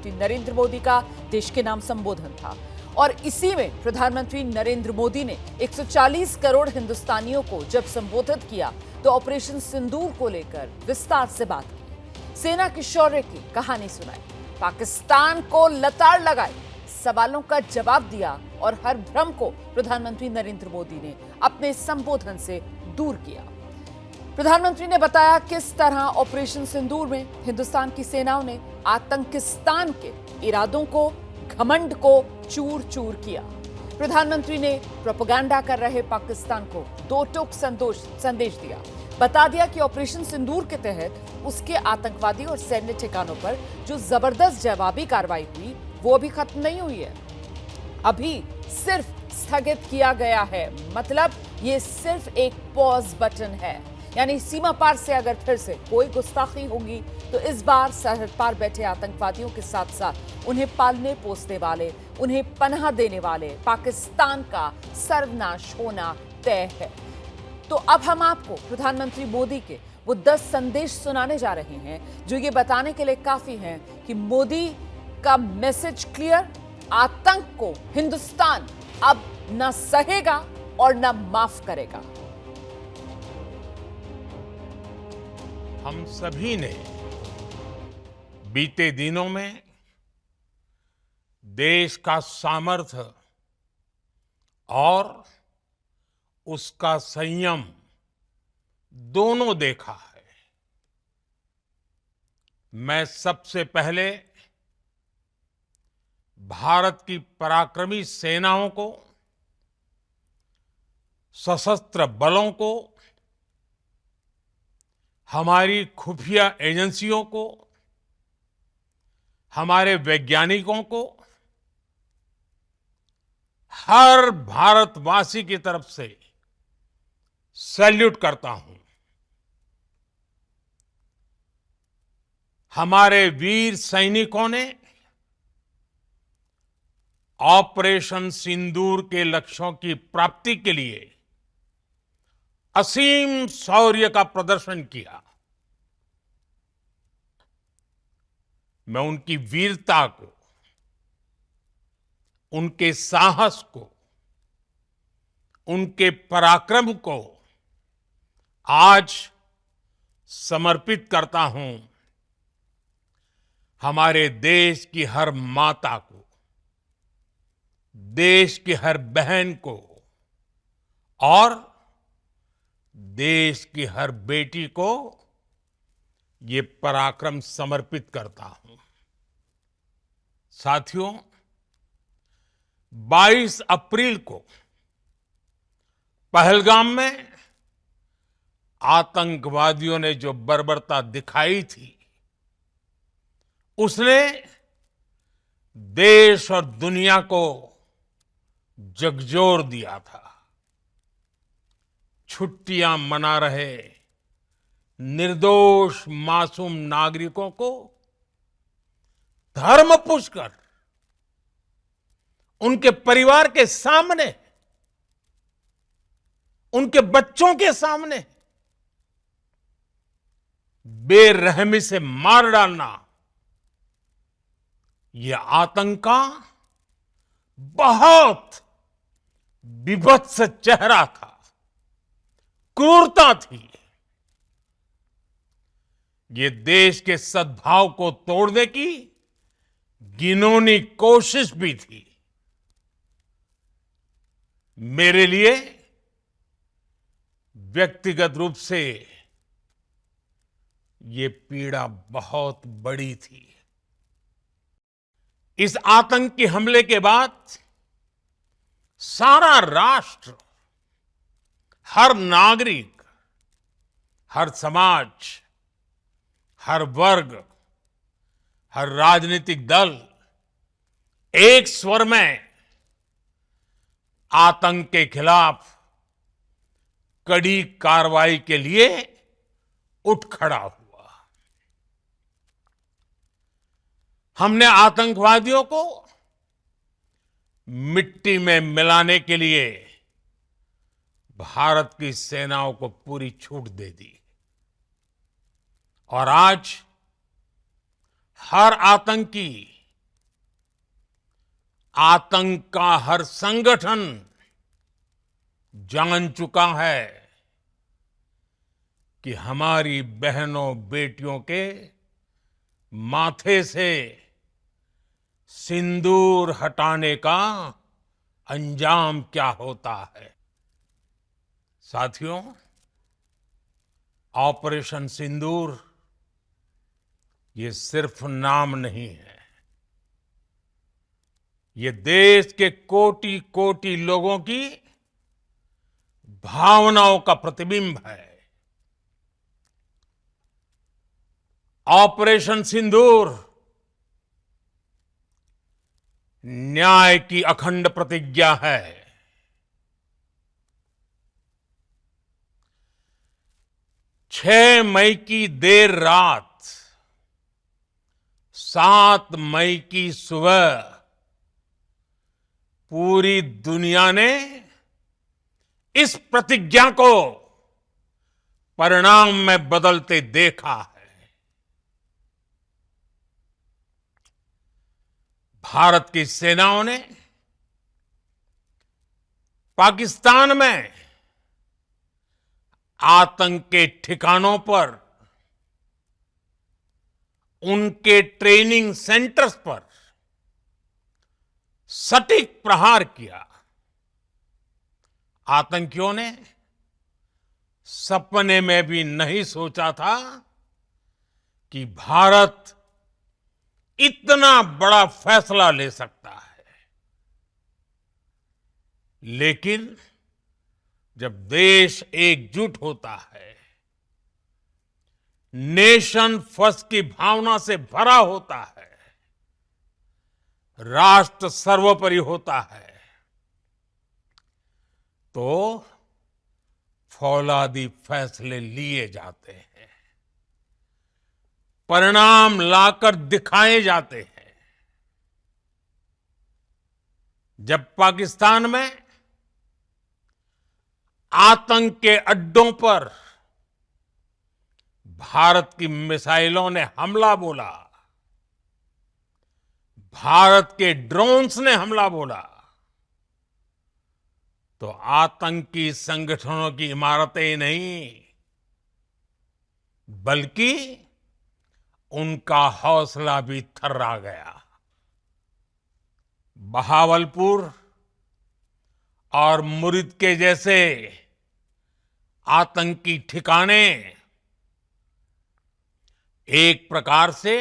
प्रधानमंत्री नरेंद्र मोदी का देश के नाम संबोधन था। और इसी में प्रधानमंत्री नरेंद्र मोदी ने 140 करोड़ हिंदुस्तानियों को जब संबोधित किया तो ऑपरेशन सिंदूर को लेकर विस्तार से बात की, सेना के शौर्य की कहानी सुनाई, पाकिस्तान को लताड़ लगाई, सवालों का जवाब दिया और हर भ्रम को प्रधानमंत्री नरेंद्र मोदी ने अपने संबोधन से दूर किया। प्रधानमंत्री ने बताया किस तरह ऑपरेशन सिंदूर में हिंदुस्तान की सेनाओं ने आतंकिस्तान के इरादों को, घमंड को चूर चूर किया। प्रधानमंत्री ने प्रोपेगेंडा कर रहे पाकिस्तान को दो टूक संदेश दिया, बता दिया कि ऑपरेशन सिंदूर के तहत उसके आतंकवादी और सैन्य ठिकानों पर जो जबरदस्त जवाबी कार्रवाई हुई वो अभी खत्म नहीं हुई है, अभी सिर्फ स्थगित किया गया है। मतलब ये सिर्फ एक पॉज बटन है, यानी सीमा पार से अगर फिर से कोई गुस्ताखी होगी तो इस बार सरहद पार बैठे आतंकवादियों के साथ साथ उन्हें पालने पोसने वाले, उन्हें पनाह देने वाले पाकिस्तान का सर्वनाश होना तय है। तो अब हम आपको प्रधानमंत्री मोदी के वो 10 संदेश सुनाने जा रहे हैं जो ये बताने के लिए काफी हैं कि मोदी का मैसेज क्लियर, आतंक को हिंदुस्तान अब न सहेगा और न माफ करेगा। हम सभी ने बीते दिनों में देश का सामर्थ्य और उसका संयम दोनों देखा है। मैं सबसे पहले भारत की पराक्रमी सेनाओं को, सशस्त्र बलों को, हमारी खुफिया एजेंसियों को, हमारे वैज्ञानिकों को, हर भारतवासी की तरफ से सैल्यूट करता हूं। हमारे वीर सैनिकों ने ऑपरेशन सिंदूर के लक्ष्यों की प्राप्ति के लिए असीम शौर्य का प्रदर्शन किया। मैं उनकी वीरता को, उनके साहस को, उनके पराक्रम को आज समर्पित करता हूं हमारे देश की हर माता को, देश की हर बहन को और देश की हर बेटी को ये पराक्रम समर्पित करता हूं। साथियों, 22 अप्रैल को पहलगाम में आतंकवादियों ने जो बर्बरता दिखाई थी, उसने देश और दुनिया को झकझोर दिया था। छुट्टियां मना रहे निर्दोष मासूम नागरिकों को धर्म पूछकर उनके परिवार के सामने, उनके बच्चों के सामने बेरहमी से मार डालना, यह आतंक का बहुत विभत्स चेहरा था, क्रूरता थी। ये देश के सद्भाव को तोड़ने की घिनौनी कोशिश भी थी। मेरे लिए व्यक्तिगत रूप से ये पीड़ा बहुत बड़ी थी। इस आतंकी हमले के बाद सारा राष्ट्र, हर नागरिक, हर समाज, हर वर्ग, हर राजनीतिक दल एक स्वर में आतंक के खिलाफ कड़ी कार्रवाई के लिए उठ खड़ा हुआ। हमने आतंकवादियों को मिट्टी में मिलाने के लिए भारत की सेनाओं को पूरी छूट दे दी और आज हर आतंकी आतंक का हर संगठन जान चुका है कि हमारी बहनों बेटियों के माथे से सिंदूर हटाने का अंजाम क्या होता है। साथियों, ऑपरेशन सिंदूर ये सिर्फ नाम नहीं है, ये देश के कोटि कोटि लोगों की भावनाओं का प्रतिबिंब है। ऑपरेशन सिंदूर न्याय की अखंड प्रतिज्ञा है। 6 मई की देर रात, 7 मई की सुबह पूरी दुनिया ने इस प्रतिज्ञा को परिणाम में बदलते देखा है। भारत की सेनाओं ने पाकिस्तान में आतंक के ठिकानों पर, उनके ट्रेनिंग सेंटर्स पर सटीक प्रहार किया। आतंकियों ने सपने में भी नहीं सोचा था कि भारत इतना बड़ा फैसला ले सकता है। लेकिन जब देश एकजुट होता है, नेशन फर्स्ट की भावना से भरा होता है, राष्ट्र सर्वोपरि होता है, तो फौलादी फैसले लिए जाते हैं, परिणाम लाकर दिखाए जाते हैं। जब पाकिस्तान में आतंक के अड्डों पर भारत की मिसाइलों ने हमला बोला, भारत के ड्रोन्स ने हमला बोला, तो आतंकी संगठनों की इमारतें नहीं, बल्कि उनका हौसला भी थर्रा गया। बहावलपुर और मुरिद के जैसे आतंकी ठिकाने एक प्रकार से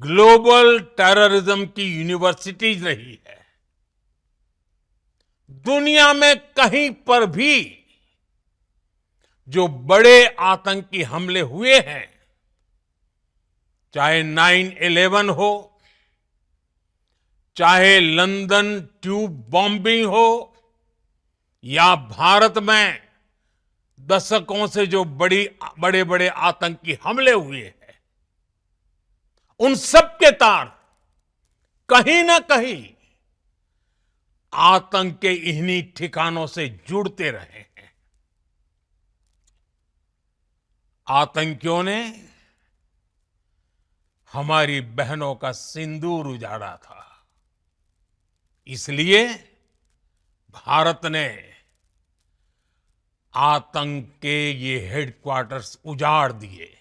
ग्लोबल टेररिज्म की यूनिवर्सिटीज रही है। दुनिया में कहीं पर भी जो बड़े आतंकी हमले हुए हैं, चाहे 9/11 हो, चाहे लंदन ट्यूब बॉम्बिंग हो, या भारत में दशकों से जो बड़े बड़े आतंकी हमले हुए हैं, उन सब के तार कहीं ना कहीं आतंक के इन्हीं ठिकानों से जुड़ते रहे हैं। आतंकियों ने हमारी बहनों का सिंदूर उजाड़ा था, इसलिए भारत ने आतंक के ये हेडक्वार्टर्स उजाड़ दिए।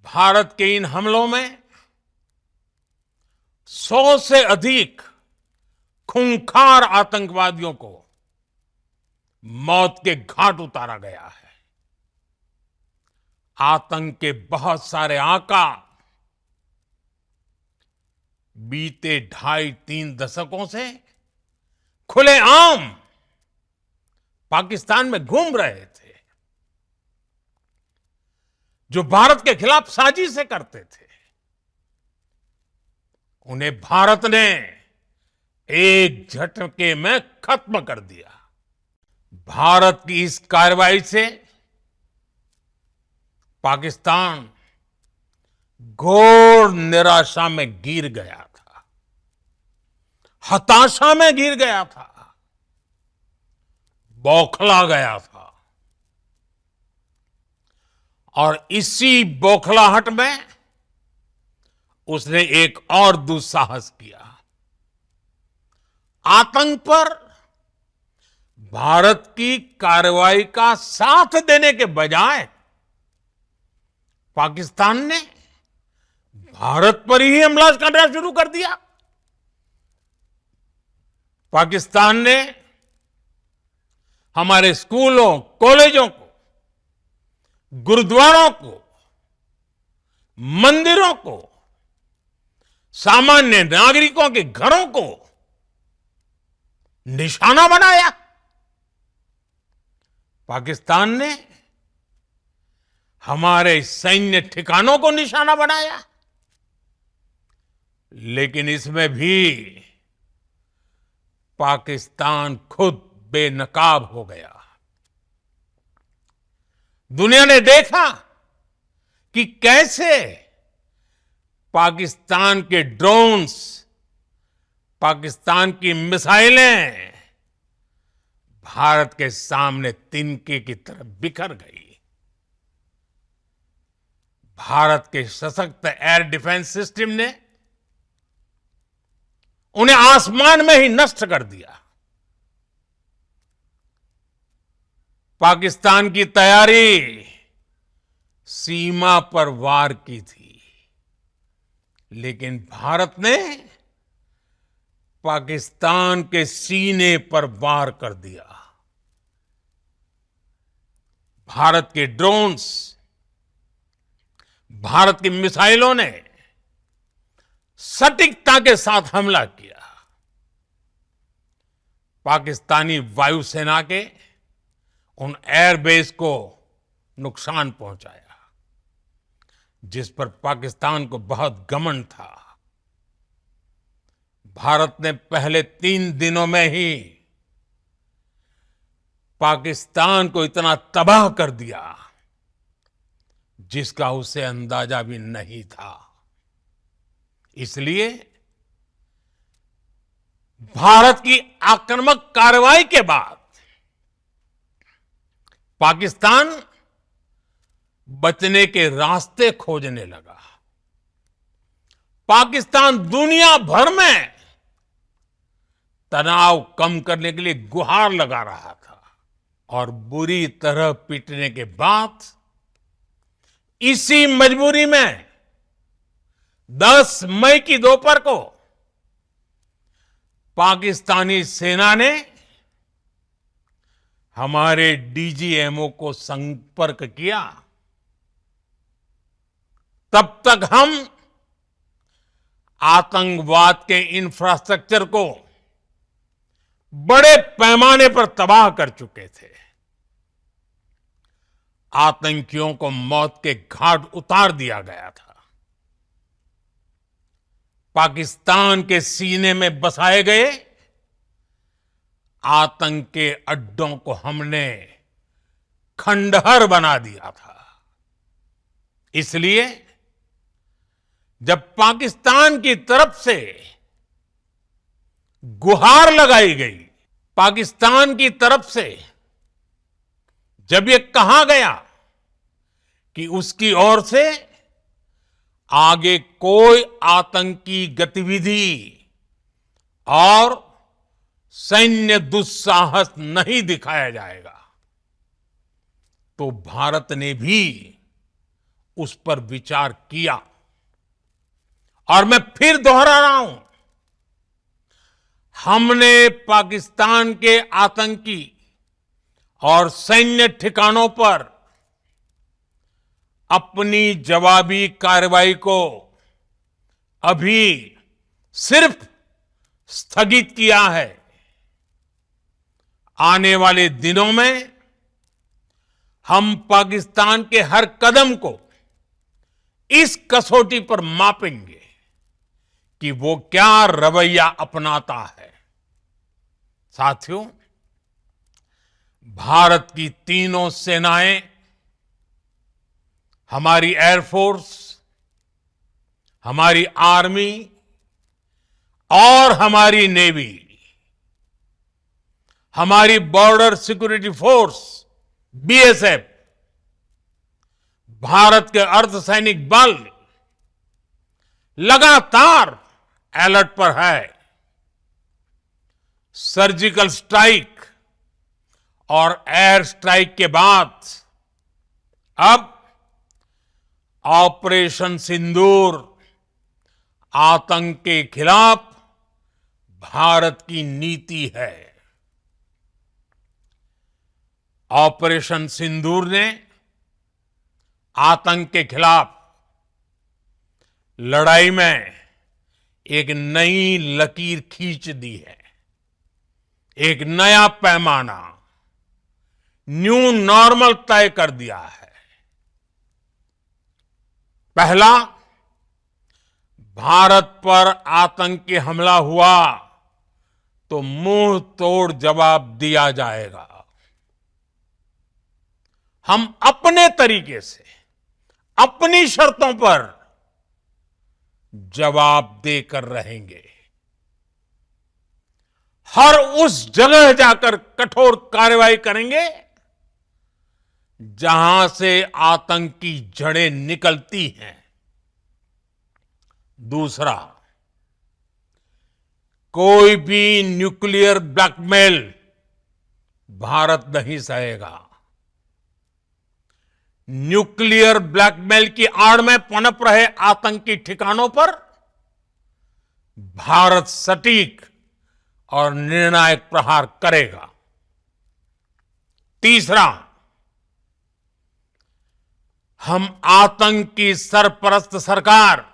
भारत के इन हमलों में 100 से अधिक खूंखार आतंकवादियों को मौत के घाट उतारा गया है। आतंक के बहुत सारे आका बीते 2.5-3 दशकों से खुलेआम पाकिस्तान में घूम रहे थे, जो भारत के खिलाफ साजिशें करते थे। उन्हें भारत ने एक झटके में खत्म कर दिया। भारत की इस कार्रवाई से पाकिस्तान घोर निराशा में गिर गया था, हताशा में गिर गया था, बौखला गया था। और इसी बौखलाहट में उसने एक और दुस्साहस किया। आतंक पर भारत की कार्रवाई का साथ देने के बजाय पाकिस्तान ने भारत पर ही हमला करना शुरू कर दिया। पाकिस्तान ने हमारे स्कूलों, कॉलेजों को, गुरुद्वारों को, मंदिरों को, सामान्य नागरिकों के घरों को निशाना बनाया। पाकिस्तान ने हमारे सैन्य ठिकानों को निशाना बनाया। लेकिन इसमें भी पाकिस्तान खुद बेनकाब हो गया। दुनिया ने देखा कि कैसे पाकिस्तान के ड्रोन्स, पाकिस्तान की मिसाइलें भारत के सामने तिनके की तरह बिखर गई। भारत के सशक्त एयर डिफेंस सिस्टम ने उन्हें आसमान में ही नष्ट कर दिया। पाकिस्तान की तैयारी सीमा पर वार की थी, लेकिन भारत ने पाकिस्तान के सीने पर वार कर दिया। भारत के ड्रोन्स, भारत की मिसाइलों ने सटीकता के साथ हमला किया। पाकिस्तानी वायुसेना के उन एयरबेस को नुकसान पहुंचाया, जिस पर पाकिस्तान को बहुत घमंड था। भारत ने पहले 3 दिनों में ही पाकिस्तान को इतना तबाह कर दिया जिसका उसे अंदाजा भी नहीं था। इसलिए भारत की आक्रामक कार्रवाई के बाद पाकिस्तान बचने के रास्ते खोजने लगा। पाकिस्तान दुनिया भर में तनाव कम करने के लिए गुहार लगा रहा था और बुरी तरह पीटने के बाद इसी मजबूरी में 10 मई की दोपहर को पाकिस्तानी सेना ने हमारे डीजीएमओ को संपर्क किया। तब तक हम आतंकवाद के इंफ्रास्ट्रक्चर को बड़े पैमाने पर तबाह कर चुके थे। आतंकियों को मौत के घाट उतार दिया गया था। पाकिस्तान के सीने में बसाए गए आतंक के अड्डों को हमने खंडहर बना दिया था। इसलिए जब पाकिस्तान की तरफ से गुहार लगाई गई, पाकिस्तान की तरफ से जब ये कहा गया कि उसकी ओर से आगे कोई आतंकी गतिविधि और सैन्य दुस्साहस नहीं दिखाया जाएगा, तो भारत ने भी उस पर विचार किया। और मैं फिर दोहरा रहा हूं, हमने पाकिस्तान के आतंकी और सैन्य ठिकानों पर अपनी जवाबी कार्रवाई को अभी सिर्फ स्थगित किया है। आने वाले दिनों में हम पाकिस्तान के हर कदम को इस कसौटी पर मापेंगे कि वो क्या रवैया अपनाता है। साथियों, भारत की तीनों सेनाएं, हमारी एयरफोर्स, हमारी आर्मी और हमारी नेवी, हमारी border security force BSF, Bharat के अर्धसैनिक बल, लगातार अलर्ट पर है। सर्जिकल स्ट्राइक और एयर स्ट्राइक के बाद अब ऑपरेशन सिंदूर आतंक के खिलाफ भारत की नीति है। ऑपरेशन सिंदूर ने आतंक के खिलाफ लड़ाई में एक नई लकीर खींच दी है, एक नया पैमाना, न्यू नॉर्मल तय कर दिया है। पहला, भारत पर आतंकी हमला हुआ तो मुंह तोड़ जवाब दिया जाएगा। हम अपने तरीके से, अपनी शर्तों पर जवाब देकर रहेंगे। हर उस जगह जाकर कठोर कार्रवाई करेंगे जहां से आतंक की जड़ें निकलती हैं। दूसरा, कोई भी न्यूक्लियर ब्लैकमेल भारत नहीं सहेगा। न्यूक्लियर ब्लैकमेल की आड़ में पनप रहे आतंकी ठिकानों पर भारत सटीक और निर्णायक प्रहार करेगा। तीसरा, हम आतंक की सरपरस्त सरकार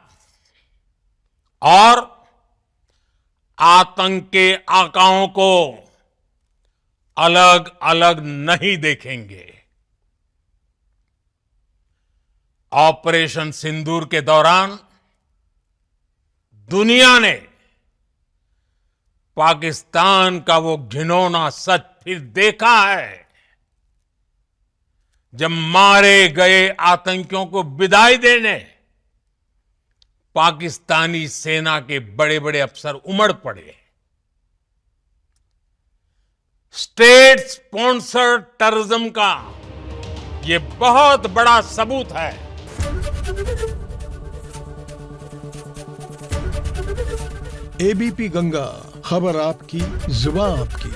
और आतंक के आकाओं को अलग अलग नहीं देखेंगे। ऑपरेशन सिंदूर के दौरान दुनिया ने पाकिस्तान का वो घिनौना सच फिर देखा है, जब मारे गए आतंकियों को विदाई देने पाकिस्तानी सेना के बड़े बड़े अफसर उमड़ पड़े। स्टेट स्पॉन्सर्ड टेररिज्म का ये बहुत बड़ा सबूत है। एबीपी गंगा, खबर आपकी, जुबान आपकी।